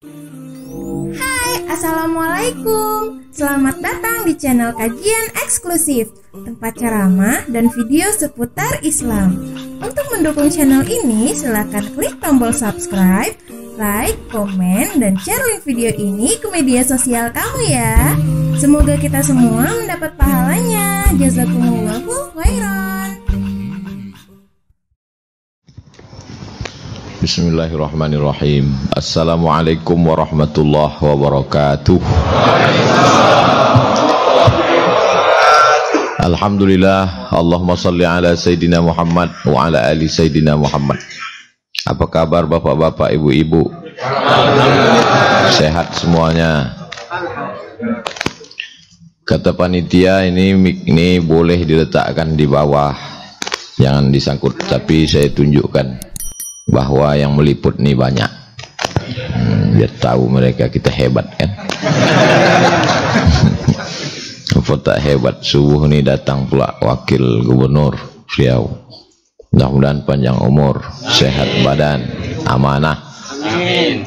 Hai, Assalamualaikum. Selamat datang di channel kajian eksklusif, tempat ceramah dan video seputar Islam. Untuk mendukung channel ini, silakan klik tombol subscribe, like, komen, dan share link video ini ke media sosial kamu ya. Semoga kita semua mendapat pahalanya. Jazakumullahu khairan. Bismillahirrahmanirrahim. Assalamualaikum warahmatullahi wabarakatuh. Alhamdulillah. Allahumma salli ala Sayyidina Muhammad wa ala ali Sayyidina Muhammad. Apa kabar bapak-bapak, ibu-ibu? Sehat semuanya? Kata panitia, ini boleh diletakkan di bawah, jangan disangkut, tapi saya tunjukkan bahwa yang meliput nih banyak, biar tahu mereka kita hebat kan. Apa tak hebat, subuh nih datang pula wakil gubernur Riau. Mudah-mudahan panjang umur, sehat badan, amanah.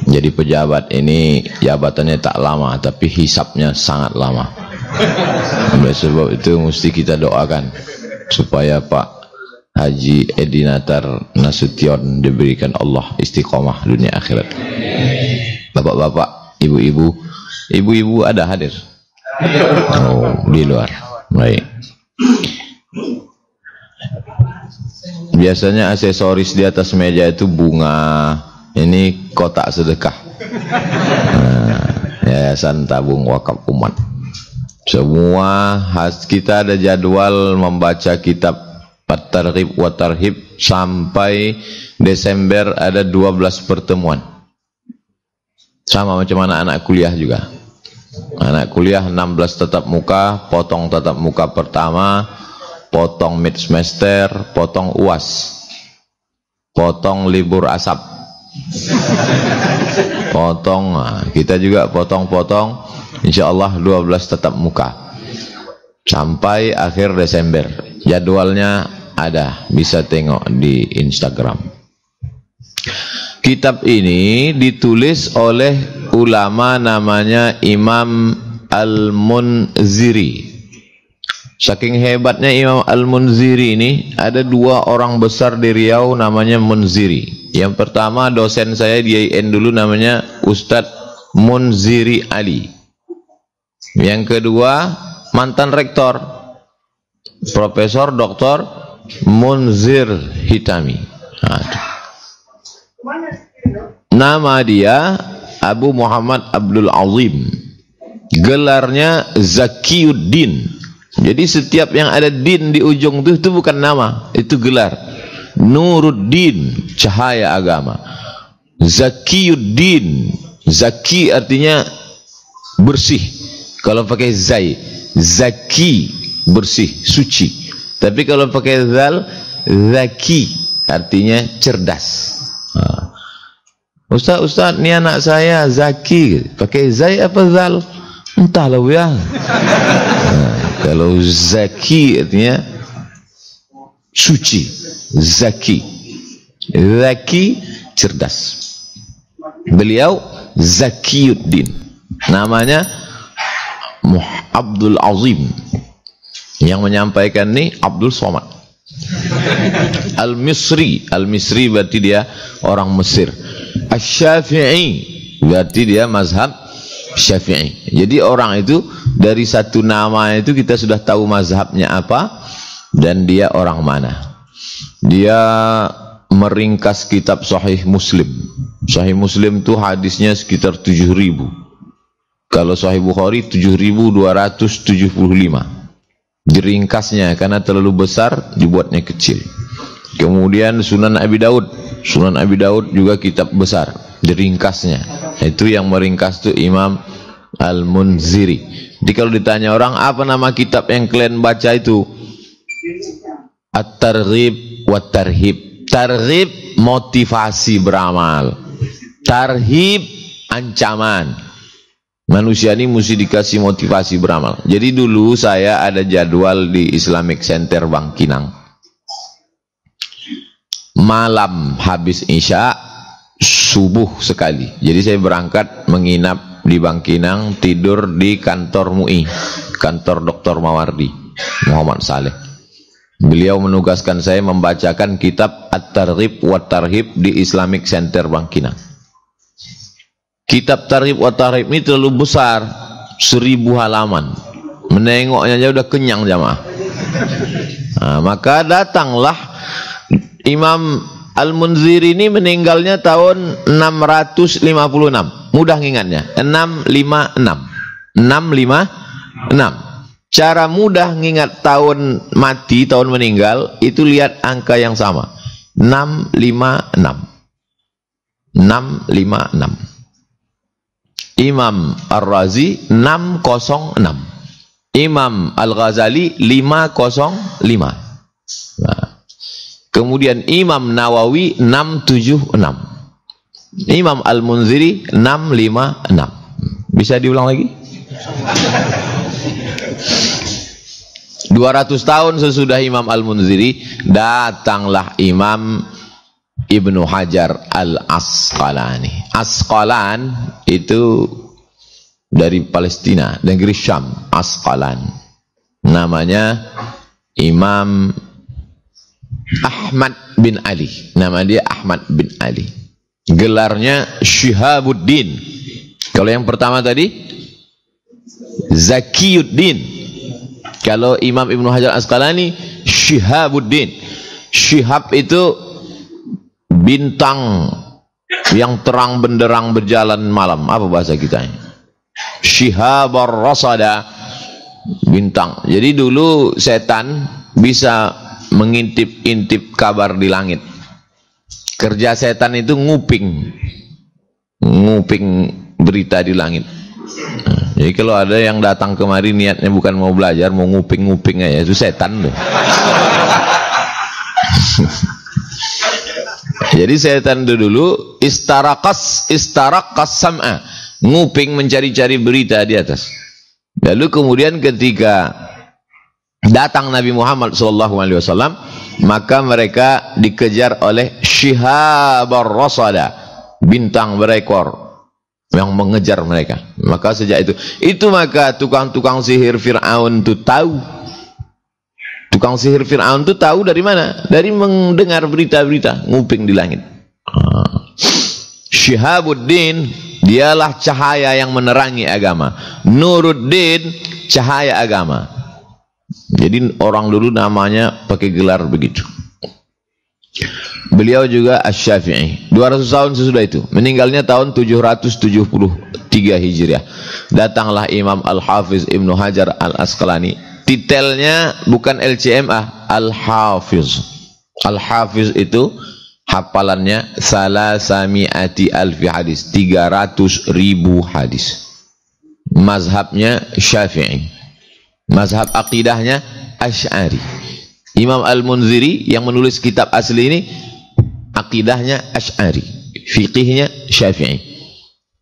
Jadi pejabat ini jabatannya tak lama, tapi hisapnya sangat lama. Oleh sebab itu mesti kita doakan supaya Pak Haji Edi Natar Nasution diberikan Allah istiqomah dunia akhirat. Bapak-bapak, ibu-ibu ada hadir? Oh, di luar. Baik. Biasanya aksesoris di atas meja itu bunga. Ini kotak sedekah. Yayasan Tabung Wakaf Umat. Semua kita ada jadwal membaca kitab At-Targhib wa Tarhib sampai Desember ada 12 pertemuan. Sama macam anak kuliah juga. Anak kuliah 16 tatap muka, potong tatap muka pertama, potong mid semester, potong UAS, potong libur asap, potong, kita juga potong-potong, insyaallah 12 tatap muka sampai akhir Desember. Jadwalnya ada, bisa tengok di Instagram. Kitab ini ditulis oleh ulama namanya Imam Al-Munziri. Saking hebatnya Imam Al-Munziri ini, ada dua orang besar di Riau namanya Munziri. Yang pertama dosen saya di IAIN dulu namanya Ustadz Munziri Ali. Yang kedua mantan rektor Profesor Dr. Munzir Hitami. Nama dia Abu Muhammad Abdul Azim. Gelarnya Zakiyuddin. Jadi setiap yang ada din di ujung itu bukan nama, itu gelar. Nuruddin, cahaya agama. Zakiyuddin. Zaki artinya bersih. Kalau pakai zai, zaki, bersih, suci. Tapi kalau pakai zal, zaki, artinya cerdas. Ustaz, ini anak saya zaki, pakai zai apa zal? Entahlah ya. Kalau zaki artinya suci, zaki, zaki, cerdas. Beliau Zakiyuddin, namanya Abdul Azim. Yang menyampaikan ini Abdul Somad Al-Misri. Al-Misri berarti dia orang Mesir. Asy-Syafi'i berarti dia mazhab Syafi'i. Jadi orang itu dari satu nama itu kita sudah tahu mazhabnya apa dan dia orang mana. Dia meringkas kitab Sahih Muslim. Sahih Muslim itu hadisnya sekitar 7.000. Kalau Sahih Bukhari 7.275. Diringkasnya karena terlalu besar, dibuatnya kecil. Kemudian Sunan Abi Daud. Sunan Abi Daud juga kitab besar, diringkasnya. Itu yang meringkas itu Imam Al-Munziri. Jadi kalau ditanya orang, apa nama kitab yang kalian baca itu? At-Targhib wa Tarhib. Targhib motivasi beramal. Tarhib ancaman. Manusia ini mesti dikasih motivasi beramal. Jadi dulu saya ada jadwal di Islamic Center Bangkinang. Malam habis Isya, subuh sekali. Jadi saya berangkat menginap di Bangkinang, tidur di kantor MUI, kantor Dr. Mawardi Muhammad Saleh. Beliau menugaskan saya membacakan kitab At-Targhib wa Tarhib di Islamic Center Bangkinang. Kitab Targhib wa Tarhib ini terlalu besar, 1000 halaman. Menengoknya aja udah kenyang jamaah. Nah, maka datanglah Imam Al-Munziri ini, meninggalnya tahun 656. Mudah ngingatnya, 656. Cara mudah ngingat tahun mati, tahun meninggal, itu lihat angka yang sama. 656. 656. Imam Ar-Razi 606. Imam Al-Ghazali 505. Nah, kemudian Imam Nawawi 676. Imam Al-Munziri 656. Bisa diulang lagi? 200 tahun sesudah Imam Al-Munziri, datanglah Imam Ibnu Hajar Al-Asqalani. Asqalan itu dari Palestina, negeri Syam. Asqalan namanya Imam Ahmad bin Ali. Nama dia Ahmad bin Ali. Gelarnya Syihabuddin. Kalau yang pertama tadi Zakiyuddin. Kalau Imam Ibnu Hajar Asqalani Syihabuddin. Syihab itu bintang yang terang benderang berjalan malam. Apa bahasa kita? Syihabar rasada, bintang. Jadi dulu setan bisa mengintip-intip kabar di langit. Kerja setan itu nguping berita di langit. Jadi kalau ada yang datang kemari niatnya bukan mau belajar, mau nguping-nguping aja, itu setan tuh. Jadi setan itu dulu istarakas sam'a, nguping, mencari-cari berita di atas. Lalu kemudian ketika datang Nabi Muhammad SAW, maka mereka dikejar oleh Syihabar Rasada, bintang berekor yang mengejar mereka. Maka sejak itu maka tukang-tukang sihir Fir'aun itu tahu. Tukang sihir Fir'aun itu tahu dari mana? Dari mendengar berita-berita, nguping di langit. Syihabuddin, dialah cahaya yang menerangi agama. Nuruddin, cahaya agama. Jadi orang dulu namanya pakai gelar begitu. Beliau juga Asy-Syafi'i. 200 tahun sesudah itu, meninggalnya tahun 773 Hijriah. Datanglah Imam Al-Hafiz Ibnu Hajar Al-Asqalani. Titelnya bukan LCMA, Al-Hafiz. Al-Hafiz itu hafalannya salasami'ati alfi hadis, 300.000 hadis. Mazhabnya Syafi'i. Mazhab akidahnya Asy'ari. Imam Al-Munziri yang menulis kitab asli ini akidahnya Asy'ari, fiqihnya Syafi'i.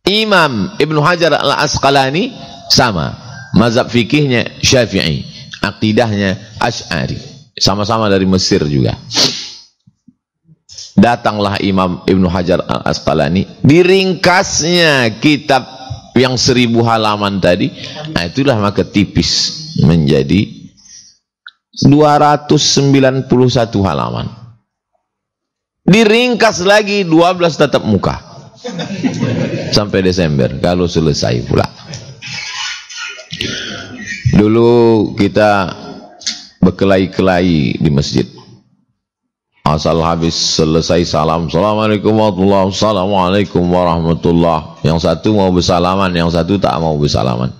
Imam Ibnu Hajar Al-Asqalani sama, mazhab fikihnya Syafi'i, akidahnya Asy'ari, sama-sama dari Mesir juga. Datanglah Imam Ibnu Hajar Al-Asqalani, diringkasnya kitab yang 1000 halaman tadi, nah itulah maka tipis menjadi 291 halaman. Diringkas lagi 12 tatap muka sampai Desember kalau selesai pula. Dulu kita berkelahi-kelahi di masjid. Asal habis selesai salam, Assalamualaikum warahmatullahi wabarakatuh, Assalamualaikum warahmatullahi. Yang satu mau bersalaman, yang satu tak mau bersalaman.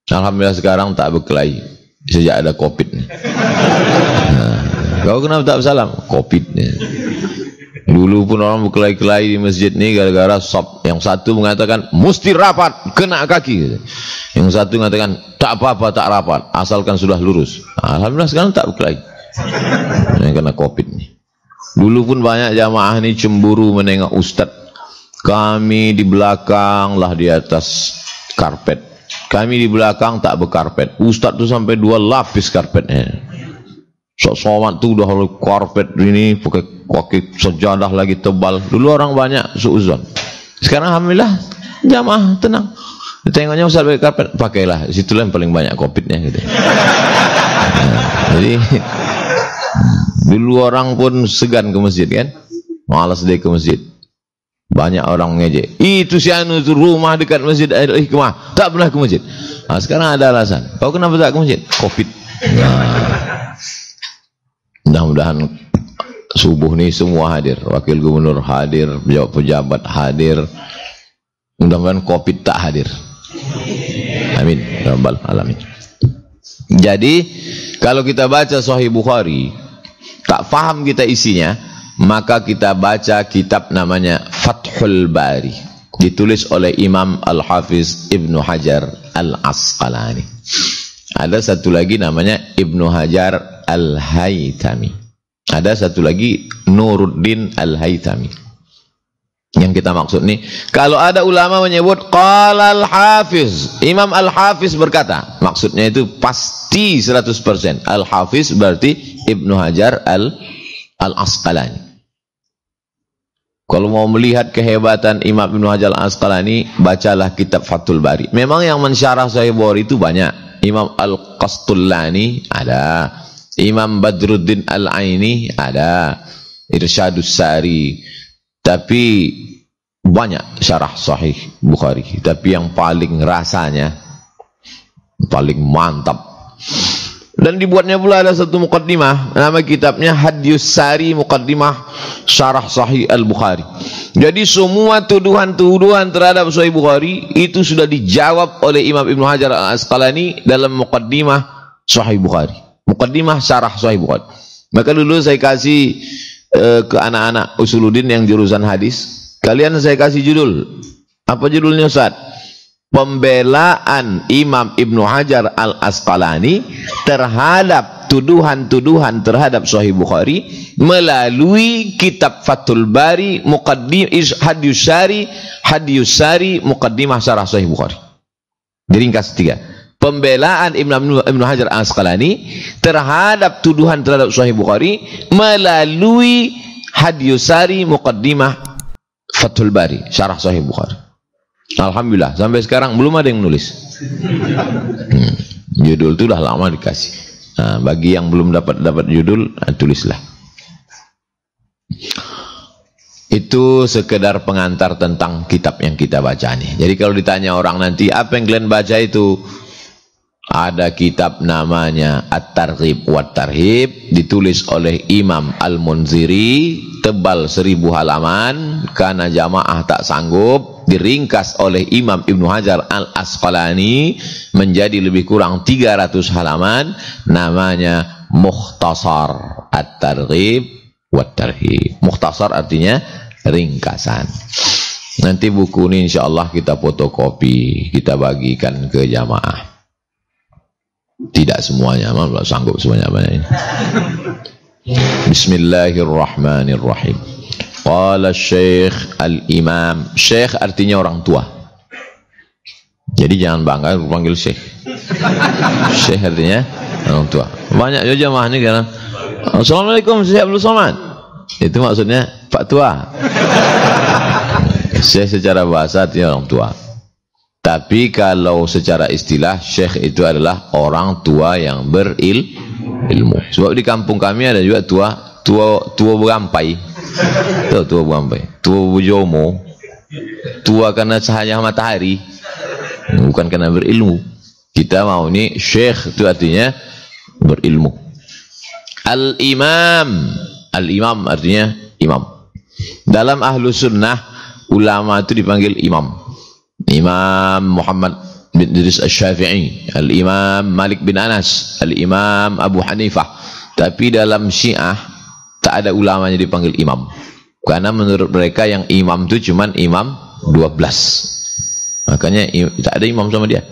Alhamdulillah sekarang tak berkelahi sejak ada COVID nih. Nah, kau kenapa tak bersalam? COVID nih. Dulu pun orang berkelahi-kelahi di masjid ini gara-gara sop. Yang satu mengatakan mesti rapat, kena kaki. Yang satu mengatakan tak apa-apa, tak rapat, asalkan sudah lurus. Nah, alhamdulillah sekarang tak berkelahi. Ini karena COVID nih. Dulu pun banyak jamaah ini cemburu menengok ustadz. Kami di belakang lah di atas karpet. Kami di belakang tak berkarpet. Ustadz tu sampai 2 lapis karpetnya. Sholat tuh udah karpet ini, pakai sejadah lagi tebal. Dulu orang banyak suuzon. Sekarang alhamdulillah jamaah tenang. Tengoknya Ustaz pakai karpet, pakailah. Situlah yang paling banyak COVID-nya gitu. Jadi dulu orang pun segan ke masjid kan, malas deh ke masjid. Banyak orang ngejek. Itu si anu itu rumah dekat masjid Al-Hikmah, tak pernah ke masjid. Nah, sekarang ada alasan. Kau kenapa tak ke masjid? COVID. Mudah-mudahan subuh nih semua hadir, wakil gubernur hadir, pejabat hadir. Mudah-mudahan COVID tak hadir. Amin ya rabbal alamin. Jadi kalau kita baca Sahih Bukhari tak faham kita isinya, maka kita baca kitab namanya Fathul Bari, ditulis oleh Imam Al-Hafiz Ibnu Hajar Al-Asqalani. Ada satu lagi namanya Ibnu Hajar Al-Haytami. Ada satu lagi Nuruddin Al-Haytami. Yang kita maksud nih, kalau ada ulama menyebut qala Al-Hafiz, Imam Al-Hafiz berkata, maksudnya itu pasti 100%. Al-Hafiz berarti Ibnu Hajar Al-Asqalani. Kalau mau melihat kehebatan Imam Ibnu Hajar Al-Asqalani, bacalah kitab Fathul Bari. Memang yang mensyarah Sahih Bukhari itu banyak. Imam Al-Qastullani ada, Imam Badruddin Al-Aini ada, Irsyadus Sari. Tapi banyak syarah Sahih Bukhari. Tapi yang paling rasanya, paling mantap, dan dibuatnya pula ada satu muqaddimah, nama kitabnya Hadyus Sari Muqaddimah Syarah Sahih Al-Bukhari. Jadi semua tuduhan-tuduhan terhadap Sahih Bukhari itu sudah dijawab oleh Imam Ibnu Hajar Al-Asqalani dalam muqaddimah Sahih Bukhari, muqaddimah Syarah Sahih Bukhari. Maka dulu saya kasih ke anak-anak Usuluddin yang jurusan hadis, kalian saya kasih judul. Apa judulnya Ustaz? Pembelaan Imam Ibnu Hajar Al-Asqalani terhadap tuduhan-tuduhan terhadap Sahih Bukhari melalui kitab Fathul Bari Hadyus Sari Muqaddimah Syarah Sahih Bukhari. Diringkas 3. Pembelaan Ibnu Hajar Al-Asqalani terhadap tuduhan terhadap Sahih Bukhari melalui Hadyus Sari Muqaddimah Fathul Bari Syarah Sahih Bukhari. Alhamdulillah sampai sekarang belum ada yang menulis. Judul itu udah lama dikasih. Nah, bagi yang belum dapat judul, tulislah. Itu sekedar pengantar tentang kitab yang kita baca nih. Jadi kalau ditanya orang nanti apa yang kalian baca itu, ada kitab namanya At-Targhib wa Tarhib, ditulis oleh Imam Al-Munziri, tebal 1000 halaman, karena jamaah tak sanggup, diringkas oleh Imam Ibnu Hajar Al-Asqalani menjadi lebih kurang 300 halaman, namanya Mukhtasar At-Targhib wa Tarhib. Mukhtasar artinya ringkasan. Nanti buku ini insya Allah kita fotokopi, kita bagikan ke jamaah. Tidak semuanya, malah sanggup semuanya banyak ini. Bismillahirrahmanirrahim. Qala Syekh Al-Imam. Syekh artinya orang tua. Jadi jangan bangga panggil Syekh. Syekh artinya orang tua. Banyak juga jamaah ini kan. Assalamualaikum Syekh Abdul Somad. Itu maksudnya Pak Tua. Syekh secara bahasa artinya orang tua. Tapi kalau secara istilah Syekh itu adalah orang tua yang berilmu. Sebab di kampung kami ada juga tua berampai. Tua berampai, tua bujomo, tua karena cahaya matahari, bukan karena berilmu. Kita mau ini Syekh itu artinya berilmu. Al-Imam artinya imam. Dalam ahlu sunnah ulama itu dipanggil imam. Imam Muhammad bin Idris Asy-Syafi'i, Al-Imam Malik bin Anas, Al-Imam Abu Hanifah. Tapi dalam Syiah tak ada ulamanya dipanggil imam. Karena menurut mereka yang imam itu cuman imam 12. Makanya tak ada imam sama dia.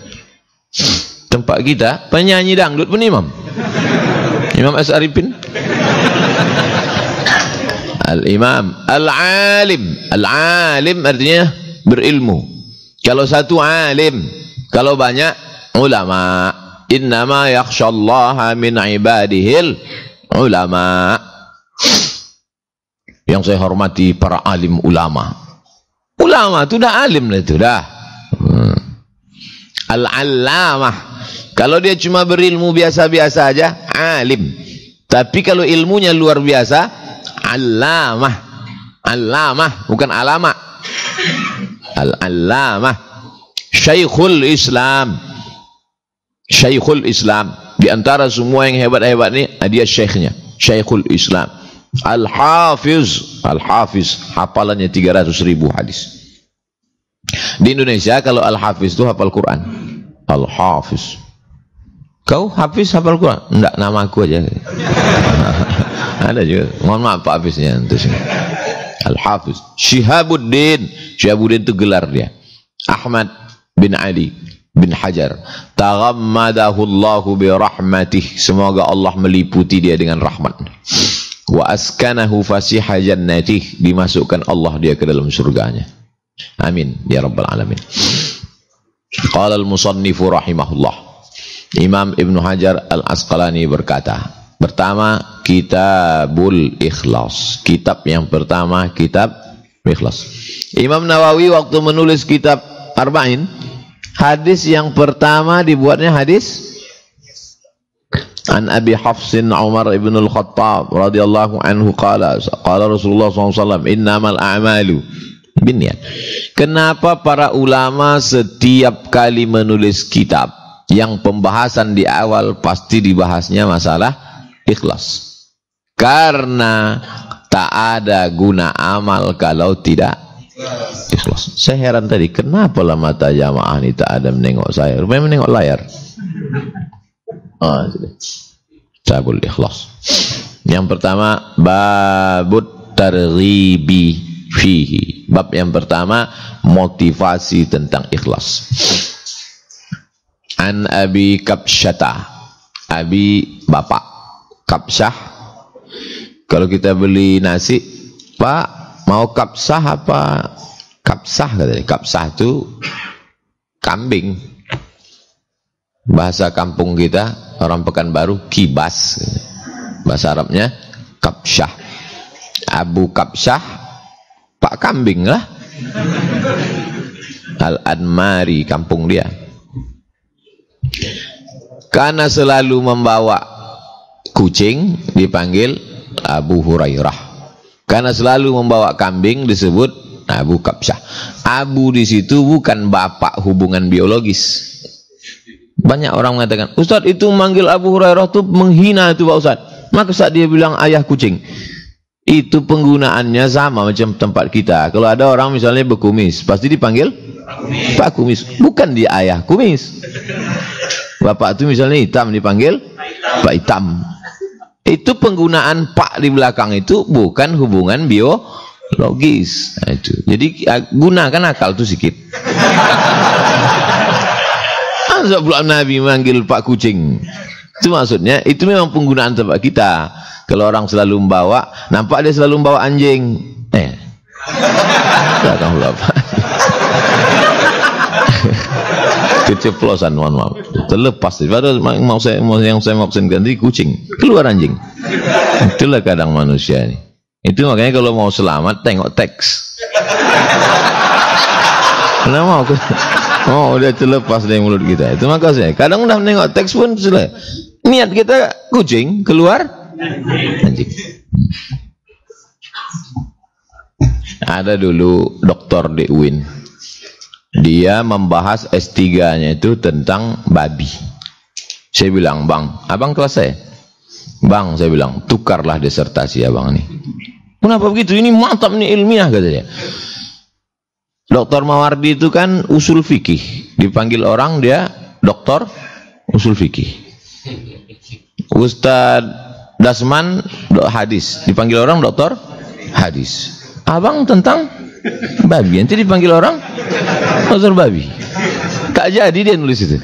Tempat kita penyanyi dangdut pun imam. Imam As-Arifin. Al-Imam Al-Alim. Al-Alim artinya berilmu. Kalau satu alim, kalau banyak ulama. Innama yakhshallaha min ibadihil ulama. Yang saya hormati para alim ulama. Ulama itu dah alim lah itu dah. Al-allamah. Kalau dia cuma berilmu biasa-biasa aja, alim. Tapi kalau ilmunya luar biasa, allamah. Allamah, bukan alama. Al-allamah. Syekhul Islam. Syekhul Islam. Di antara semua yang hebat-hebat ni, dia syekhnya. Syekhul Islam. Al-Hafiz. Al-Hafiz, hafalannya 300.000 hadis. Di Indonesia kalau Al-Hafiz itu hafal Quran. Al-Hafiz. Kau Hafiz hafal Quran? Enggak, nama aku aja. Ada juga. Mohon maaf Pak Hafiznya. Al-Hafiz. Syihabuddin. Syihabuddin itu gelar dia. Ahmad bin Ali bin Hajar. Taghammadahullahu birahmatih. Semoga Allah meliputi dia dengan rahmat. Wa askanahu fasiha jannatih. Dimasukkan Allah dia ke dalam surganya. Amin ya rabbal alamin. Qala al-musannifu rahimahullah. Imam Ibnu Hajar Al-Asqalani berkata, pertama Kitabul Ikhlas. Kitab yang pertama Kitab Ikhlas. Imam Nawawi waktu menulis kitab Arba'in, hadis yang pertama dibuatnya hadis An Abi Hafsin Umar ibn al-Khattab radhiyallahu anhu qala Rasulullah SAW innamal a'malu binniyat. Kenapa para ulama setiap kali menulis kitab yang pembahasan di awal pasti dibahasnya masalah ikhlas? Karena tak ada guna amal kalau tidak ikhlas. Saya heran tadi, kenapa lah mata jamaah ini tak ada menengok saya? Rupanya menengok layar. Kitabul Ikhlas. Yang pertama babut targhibi fihi. Bab yang pertama motivasi tentang ikhlas. An Abi Kabsyata. Abi bapak Kabsyah. Kalau kita beli nasi, Pak mau kabsah apa kapsah katanya? Kapsah itu kambing. Bahasa kampung kita orang Pekanbaru kibas. Bahasa Arabnya kabsyah. Abu Kabsyah Pak kambing lah. Al-Anmari kampung dia. Karena selalu membawa kucing dipanggil Abu Hurairah. Karena selalu membawa kambing disebut Abu Kabsyah. Abu di situ bukan bapak hubungan biologis. Banyak orang mengatakan, Ustaz itu manggil Abu Hurairah itu menghina itu Pak Ustaz. Maka saat dia bilang ayah kucing, itu penggunaannya sama macam tempat kita. Kalau ada orang misalnya berkumis, pasti dipanggil Pak Kumis, bukan dia ayah kumis. Bapak itu misalnya hitam dipanggil Pak Hitam. Itu penggunaan Pak di belakang itu bukan hubungan biologis. Nah, itu. Jadi gunakan akal itu sedikit. Masa pula Nabi manggil Pak Kucing? Itu maksudnya, itu memang penggunaan tempat kita. Kalau orang selalu membawa, nampak dia selalu membawa anjing. Datang pula Pak. Keceplosan, mohon maaf. Terlepas. Padahal yang saya maksudkan ganti kucing. Keluar anjing. Itulah kadang manusia ini. Itu makanya kalau mau selamat, tengok teks. Kenapa? Oh, udah terlepas dari mulut kita. Itu makanya. Kadang udah menengok teks pun sudah. Niat kita kucing, keluar anjing. Ada dulu dokter di UIN. Dia membahas S3-nya itu tentang babi. Saya bilang, Bang, abang kelas saya. Bang, saya bilang, tukarlah disertasi abang ini. Kenapa begitu? Ini mantap, ini ilmiah katanya. Dokter Mawardi itu kan usul fikih. Dipanggil orang dia doktor usul fikih. Ustadz Dasman hadis. Dipanggil orang doktor hadis. Abang tentang babi. Nanti dipanggil orang dokter babi. Tak jadi dia nulis itu.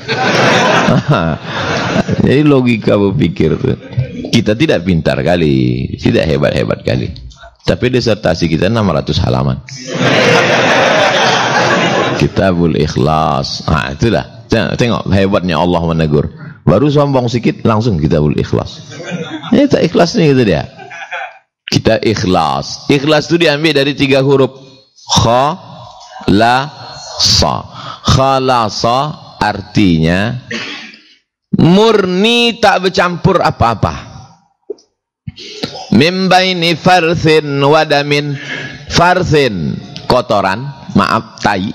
Jadi logika berpikir itu. Kita tidak pintar kali. Tidak hebat-hebat kali. Tapi disertasi kita 600 halaman. Kitabul Ikhlas. Nah, itulah. Tengok hebatnya Allah menegur. Baru sombong sikit langsung Kitabul Ikhlas. Ini tak ikhlas nih gitu dia. Kita ikhlas. Ikhlas itu diambil dari 3 huruf. Khalasa. Khalasa artinya murni, tak bercampur apa-apa. Min baini farthin wadamin. Farthin kotoran, maaf, tai.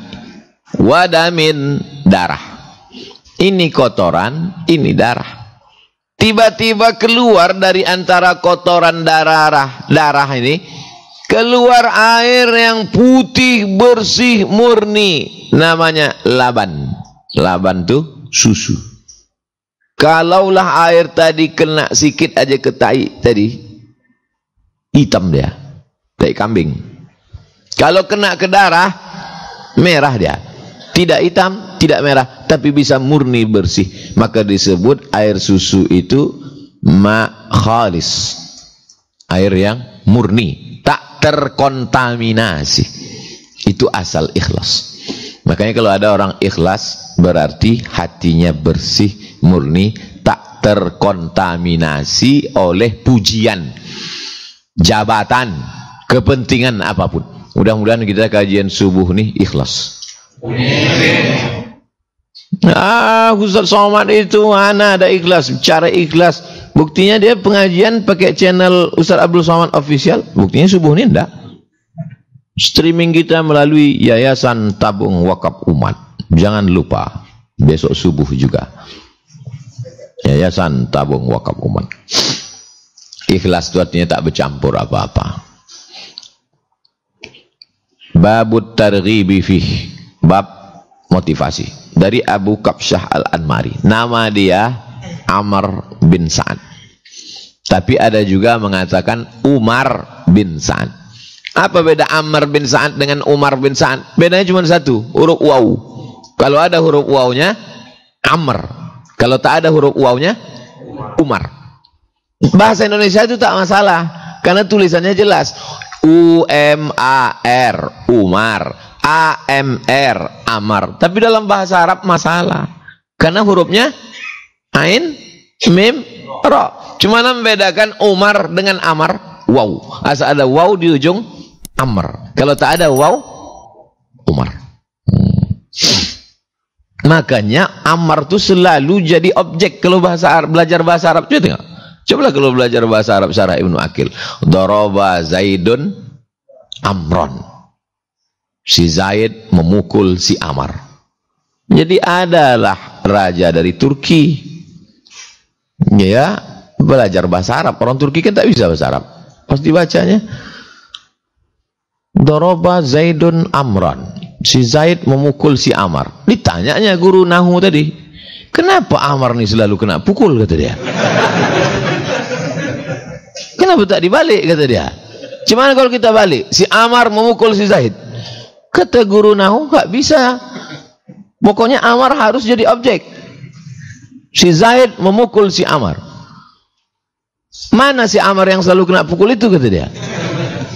Wadamin darah. Ini kotoran, ini darah. Tiba-tiba keluar dari antara kotoran darah ini, keluar air yang putih, bersih, murni. Namanya laban. Laban tuh susu. Kalaulah air tadi kena sikit aja ke tai tadi, hitam dia, tai kambing. Kalau kena ke darah, merah dia. Tidak hitam, tidak merah, tapi bisa murni bersih. Maka disebut air susu itu ma khalis. Air yang murni, tak terkontaminasi. Itu asal ikhlas. Makanya kalau ada orang ikhlas, berarti hatinya bersih, murni, tak terkontaminasi oleh pujian, jabatan, kepentingan apapun. Mudah-mudahan kita kajian subuh nih ikhlas. Ustaz Somad itu mana ada ikhlas, cara ikhlas. Buktinya dia pengajian pakai channel Ustaz Abdul Somad Official. Buktinya subuh ini enggak. Streaming kita melalui Yayasan Tabung Wakaf Umat. Jangan lupa besok subuh juga. Yayasan Tabung Wakaf Umat. Ikhlas itu artinya tak bercampur apa-apa. Babut targhibi fih. Bab motivasi dari Abu Kabsyah Al-Anmari. Nama dia Amr bin Sa'ad, tapi ada juga mengatakan Umar bin Sa'ad. Apa beda Amr bin Sa'ad dengan Umar bin Sa'ad? Bedanya cuma satu, huruf waw. Kalau ada huruf wawnya Amr, kalau tak ada huruf wawnya Umar. Bahasa Indonesia itu tak masalah karena tulisannya jelas, U-M-A-R, Umar, A-M-R, Amar. Tapi dalam bahasa Arab masalah karena hurufnya Ain, Mim, Ro. Cuma membedakan Umar dengan Amar, waw. Asal ada waw di ujung, Amr. Kalau tak ada waw, Umar. Makanya Amar itu selalu jadi objek kalau bahasa Arab, belajar bahasa Arab. Coba tengok. Cobalah kalau belajar bahasa Arab syarah Ibnu Aqil. Daraba Zaidun Amron. Si Zaid memukul si Amar. Jadi adalah raja dari Turki. Ya, belajar bahasa Arab. Orang Turki kan tak bisa bahasa Arab. Pas dibacanya Daraba Zaidun Amran. Si Zaid memukul si Amar. Ditanyanya guru Nahu tadi, kenapa Amar ni selalu kena pukul, kata dia. Kenapa tak dibalik, kata dia. Gimana kalau kita balik? Si Amar memukul si Zaid. Kata guru Nahu, gak bisa. Pokoknya Amar harus jadi objek. Si Zaid memukul si Amar. Mana si Amar yang selalu kena pukul itu, kata dia.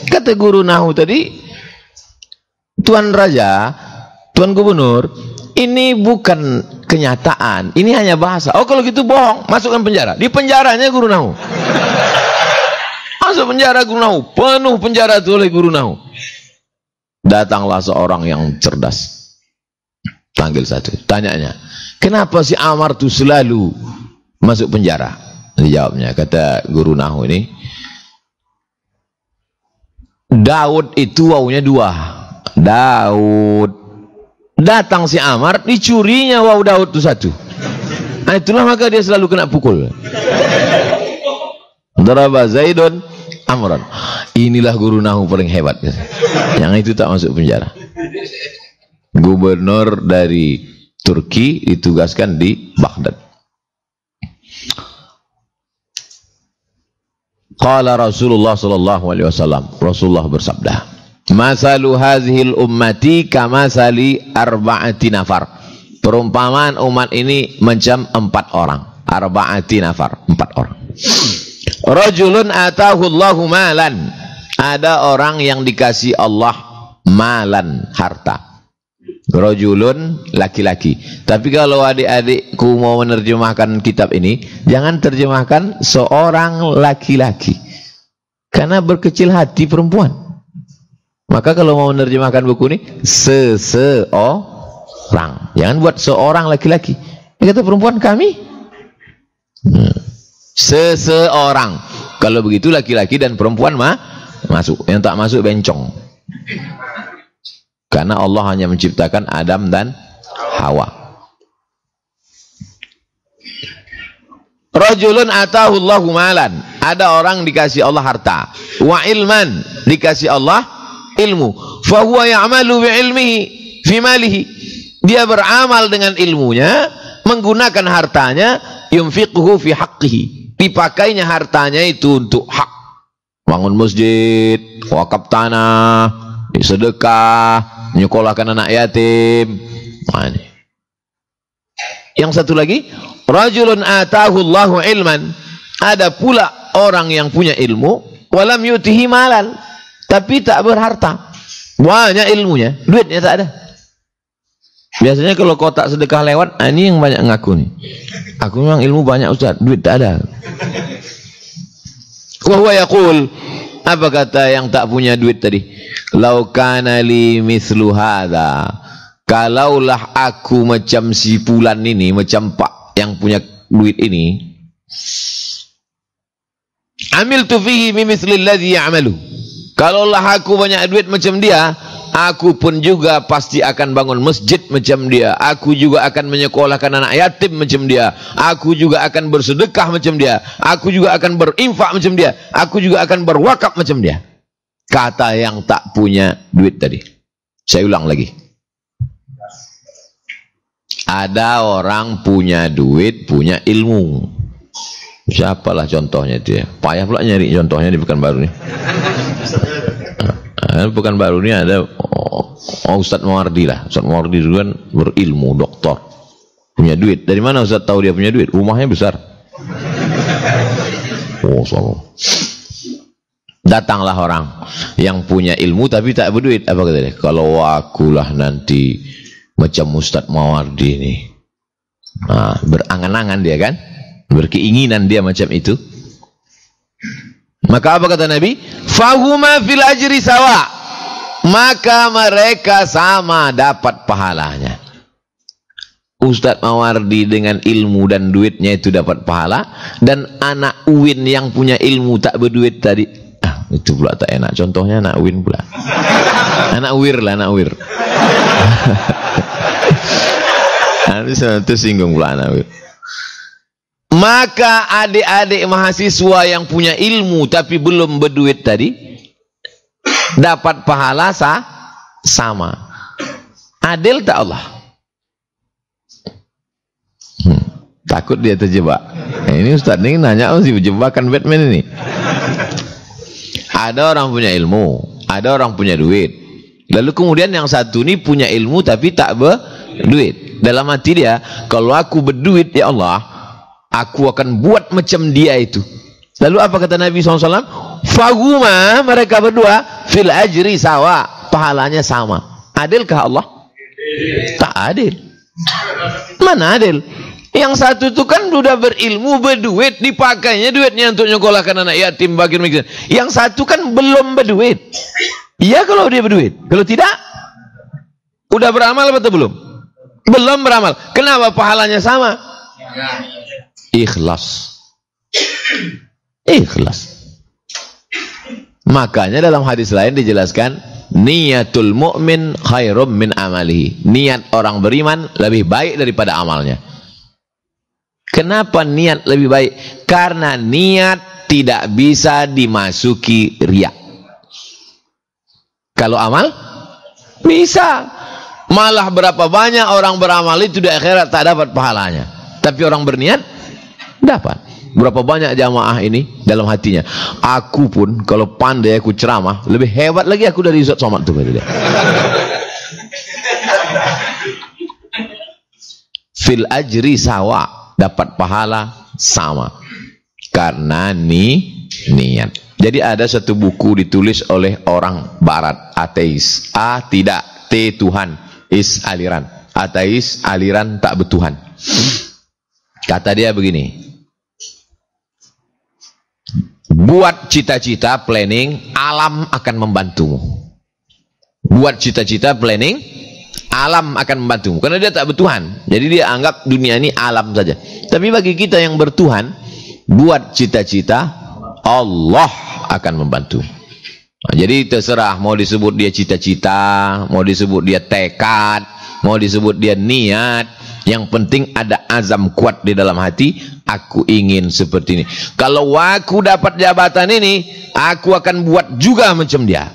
Kata guru Nahu tadi, Tuan Raja, Tuan Gubernur, ini bukan kenyataan, ini hanya bahasa. Oh kalau gitu bohong, masukkan penjara. Di penjaranya guru Nahu. Masuk penjara guru Nahu, penuh penjara itu oleh guru Nahu. Datanglah seorang yang cerdas, panggil satu, tanyanya, kenapa si Amar itu selalu masuk penjara? Dijawabnya, kata guru Nahu ini, Daud itu wawunya 2. Daud. Datang si Amar, dicurinya waw Daud itu 1. Nah, itulah maka dia selalu kena pukul. Daraba Zaidun Amran. Inilah guru Nahu paling hebat. Yang itu tak masuk penjara. Gubernur dari Turki ditugaskan di Baghdad. Qala Rasulullah sallallahu alaihi wasallam. Rasulullah bersabda, "Masalu hadhil ummati kamasali arba'ati nafar." Perumpamaan umat ini macam 4 orang. Arba'ati nafar, 4 orang. Rajulun atahu Allahu malan. Ada orang yang dikasih Allah malan, harta. Rajulun laki-laki. Tapi kalau adik-adikku mau menerjemahkan kitab ini, jangan terjemahkan seorang laki-laki, karena berkecil hati perempuan. Maka kalau mau menerjemahkan buku ini, seseorang, jangan buat seorang laki-laki. Kata perempuan kami, seseorang. Kalau begitu laki-laki dan perempuan masuk, yang tak masuk bencong. Karena Allah hanya menciptakan Adam dan Hawa. Rajulun atahu Allahu malan. Ada orang dikasih Allah harta. Wa ilman, dikasih Allah ilmu. Fahuwa ya'malu bi'ilmihi fi malihi. Dia beramal dengan ilmunya, menggunakan hartanya, yunfiquhu fi haqqihi. Dipakainya hartanya itu untuk hak. Bangun masjid, wakaf tanah, sedekah, menyekolahkan anak yatim. Nah, ini. Yang satu lagi, rajulun atahu Allahu ilman. Ada pula orang yang punya ilmu, walam yutihi malan, tapi tak berharta. Banyak ilmunya, duitnya tak ada. Biasanya kalau kotak sedekah lewat, ini yang banyak ngaku nih. Aku memang ilmu banyak Ustaz, duit tak ada. Wa huwa yaqul, apa kata yang tak punya duit tadi? Lau kana li mithlu hadza, kalaulah aku macam si Fulan ini, macam Pak yang punya duit ini, amiltu fihi mimithli alladhi ya'malu. Kalaulah aku banyak duit macam dia, aku pun juga pasti akan bangun masjid macam dia. Aku juga akan menyekolahkan anak yatim macam dia. Aku juga akan bersedekah macam dia. Aku juga akan berinfak macam dia. Aku juga akan berwakaf macam dia. Kata yang tak punya duit tadi. Saya ulang lagi. Ada orang punya duit, punya ilmu. Siapalah contohnya dia? Payah pula nyari contohnya di Pekanbaru nih. Pekanbaru ini ada Ustadz Mawardi lah. Ustadz Mawardi dulu kan berilmu, doktor, punya duit. Dari mana Ustadz tahu dia punya duit? Rumahnya besar. Oh, salah. Datanglah orang yang punya ilmu tapi tak berduit. Apa kata dia? Kalau akulah nanti macam Ustadz Mawardi ini. Nah, berangan-angan dia kan, berkeinginan dia macam itu. Maka apa kata Nabi? Fahuma fil ajri sawa. Maka mereka sama dapat pahalanya. Ustadz Mawardi dengan ilmu dan duitnya itu dapat pahala, dan anak Uin yang punya ilmu tak berduit tadi, itu pula tak enak. Contohnya anak Uin pula. Anak Wir lah, anak Wir. Nanti tersinggung pula anak Wir. Maka adik-adik mahasiswa yang punya ilmu tapi belum berduit tadi dapat pahala sama. Adil tak Allah? Takut dia terjebak. Ini Ustaz ini nanya sih jebakan Batman ini. Ada orang punya ilmu, ada orang punya duit. Lalu kemudian yang satu ini punya ilmu tapi tak berduit. Dalam hati dia, kalau aku berduit ya Allah, aku akan buat macam dia itu. Lalu apa kata Nabi SAW? Faguma, mereka berdua fil ajri sawa, pahalanya sama. Adilkah Allah? Tak adil. Mana adil? Yang satu itu kan sudah berilmu, berduit, dipakainya duitnya untuk nyekolahkan anak yatim, bagi miskin. Yang satu kan belum berduit. Iya kalau dia berduit. Kalau tidak, udah beramal atau belum? Belum beramal. Kenapa pahalanya sama? Ikhlas. Ikhlas. Makanya dalam hadis lain dijelaskan, niyatul mu'min khairum min amalihi. Niat orang beriman lebih baik daripada amalnya. Kenapa niat lebih baik? Karena niat tidak bisa dimasuki riya. Kalau amal bisa. Malah berapa banyak orang beramal itu di akhirat tak dapat pahalanya. Tapi orang berniat dapat. Berapa banyak jamaah ini dalam hatinya, aku pun kalau pandai aku ceramah lebih hebat lagi aku dari Ustaz Somad itu. Fil ajri sawa, dapat pahala sama karena niat. Jadi ada satu buku ditulis oleh orang barat, ateis. A tidak, T Tuhan. aliran. Ateis aliran tak bertuhan. Kata dia begini, buat cita-cita, planning, alam akan membantumu. Buat cita-cita, planning, alam akan membantumu. Karena dia tak bertuhan, jadi dia anggap dunia ini alam saja. Tapi bagi kita yang bertuhan, buat cita-cita, Allah akan membantu. Nah, jadi terserah mau disebut dia cita-cita, mau disebut dia tekad, mau disebut dia niat, yang penting ada azam kuat di dalam hati. Aku ingin seperti ini. Kalau aku dapat jabatan ini, aku akan buat juga macam dia.